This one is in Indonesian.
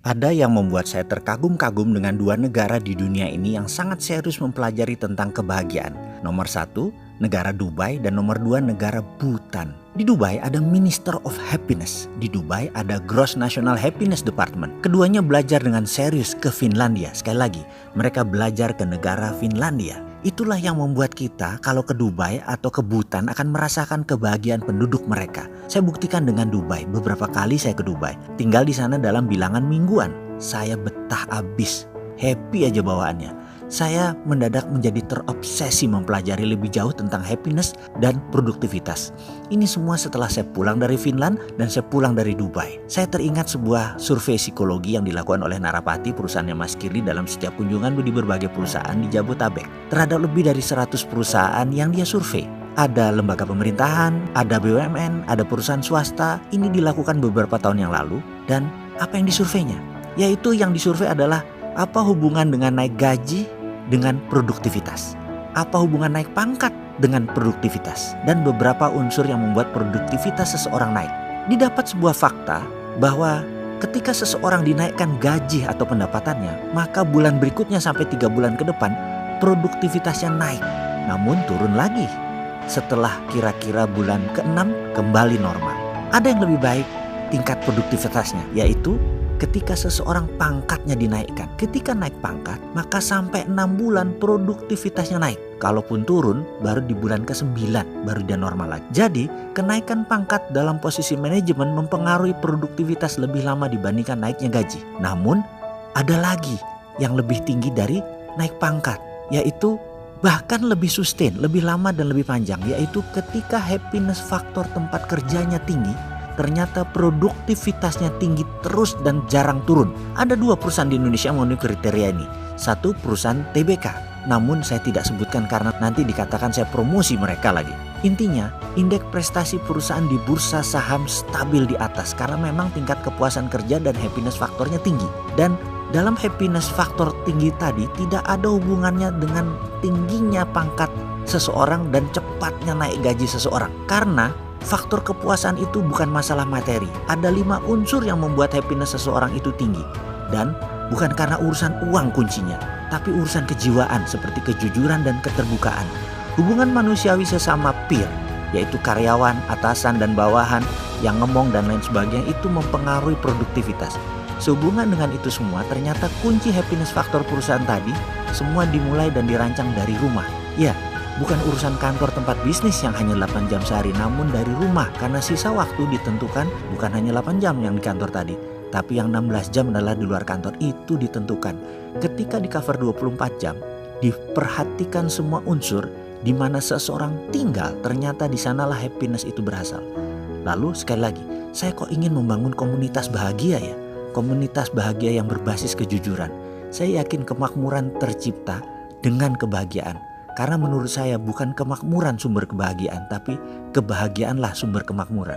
Ada yang membuat saya terkagum-kagum dengan dua negara di dunia ini yang sangat serius mempelajari tentang kebahagiaan. Nomor satu, negara Dubai, dan nomor dua, negara Bhutan. Di Dubai ada Minister of Happiness. Di Dubai ada Gross National Happiness Department. Keduanya belajar dengan serius ke Finlandia. Sekali lagi, mereka belajar ke negara Finlandia. Itulah yang membuat kita kalau ke Dubai atau ke Bhutan akan merasakan kebahagiaan penduduk mereka. Saya buktikan dengan Dubai. Beberapa kali saya ke Dubai. Tinggal di sana dalam bilangan mingguan. Saya betah abis. Happy aja bawaannya. Saya mendadak menjadi terobsesi mempelajari lebih jauh tentang happiness dan produktivitas. Ini semua setelah saya pulang dari Finland dan saya pulang dari Dubai. Saya teringat sebuah survei psikologi yang dilakukan oleh Narapati, perusahaannya Mas Kirli, dalam setiap kunjungan di berbagai perusahaan di Jabotabek. Terhadap lebih dari 100 perusahaan yang dia survei. Ada lembaga pemerintahan, ada BUMN, ada perusahaan swasta. Ini dilakukan beberapa tahun yang lalu. Dan apa yang disurveinya? Yaitu yang disurvei adalah apa hubungan dengan naik gaji dengan produktivitas? Apa hubungan naik pangkat dengan produktivitas? Dan beberapa unsur yang membuat produktivitas seseorang naik. Didapat sebuah fakta bahwa ketika seseorang dinaikkan gaji atau pendapatannya, maka bulan berikutnya sampai 3 bulan ke depan produktivitasnya naik. Namun turun lagi setelah kira-kira bulan ke-6 kembali normal. Ada yang lebih baik tingkat produktivitasnya, yaitu ketika seseorang pangkatnya dinaikkan. Ketika naik pangkat, maka sampai 6 bulan produktivitasnya naik. Kalaupun turun, baru di bulan ke-9 baru dia normal lagi. Jadi, kenaikan pangkat dalam posisi manajemen mempengaruhi produktivitas lebih lama dibandingkan naiknya gaji. Namun, ada lagi yang lebih tinggi dari naik pangkat, yaitu bahkan lebih sustain, lebih lama dan lebih panjang, yaitu ketika happiness faktor tempat kerjanya tinggi, ternyata produktivitasnya tinggi terus dan jarang turun. Ada 2 perusahaan di Indonesia yang memenuhi kriteria ini. Satu perusahaan TBK, namun saya tidak sebutkan karena nanti dikatakan saya promosi mereka lagi. Intinya, indeks prestasi perusahaan di bursa saham stabil di atas karena memang tingkat kepuasan kerja dan happiness faktornya tinggi. Dan dalam happiness faktor tinggi tadi tidak ada hubungannya dengan tingginya pangkat seseorang dan cepatnya naik gaji seseorang. Karena faktor kepuasan itu bukan masalah materi. Ada 5 unsur yang membuat happiness seseorang itu tinggi. Dan bukan karena urusan uang kuncinya, tapi urusan kejiwaan seperti kejujuran dan keterbukaan. Hubungan manusiawi sesama peer, yaitu karyawan, atasan, dan bawahan yang ngomong dan lain sebagainya, itu mempengaruhi produktivitas. Sehubungan dengan itu semua, ternyata kunci happiness faktor perusahaan tadi semua dimulai dan dirancang dari rumah. Ya, bukan urusan kantor tempat bisnis yang hanya 8 jam sehari, namun dari rumah, karena sisa waktu ditentukan bukan hanya 8 jam yang di kantor tadi, tapi yang 16 jam adalah di luar kantor. Itu ditentukan. Ketika di cover 24 jam, diperhatikan semua unsur di mana seseorang tinggal, ternyata di sanalah happiness itu berasal. Lalu sekali lagi, saya kok ingin membangun komunitas bahagia ya? Komunitas bahagia yang berbasis kejujuran. Saya yakin kemakmuran tercipta dengan kebahagiaan. Karena menurut saya bukan kemakmuran sumber kebahagiaan, tapi kebahagiaanlah sumber kemakmuran.